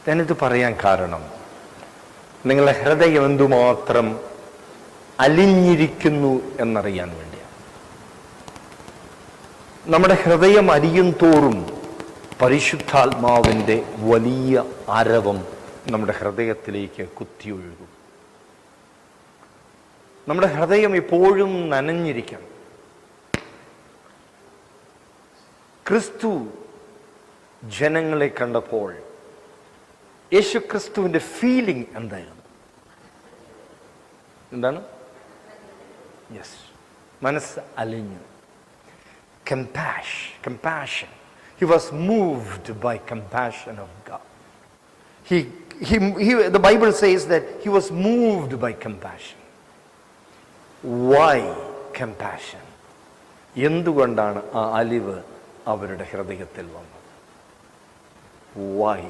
ഞാനിത് പറയാൻ കാരണം നിങ്ങളുടെ ഹൃദയം എന്തുമാത്രം അലിഞ്ഞിരിക്കുന്നു എന്നറിയാൻ വേണ്ടിയാണ്. നമ്മുടെ ഹൃദയം അലിയും തോറും പരിശുദ്ധാത്മാവിൻ്റെ വലിയ ആരവം നമ്മുടെ ഹൃദയത്തിലേക്ക് കുത്തിയൊഴുകും. നമ്മുടെ ഹൃദയം എപ്പോഴും നനഞ്ഞിരിക്കണം. ക്രിസ്തു ജനങ്ങളെ കണ്ടപ്പോൾ യേശു ക്രിസ്തുവിൻ്റെ ഫീലിംഗ് എന്തായിരുന്നു? എന്താണ്? യെസ്, മനസ്സ് അലിഞ്ഞു. Compassion. He was moved by compassion of God. The Bible says that he was moved by compassion. Why compassion? എന്തുകൊണ്ടാണ് ആ അലിവ് അവരുടെ ഹൃദയത്തിൽ വന്നത്? Why?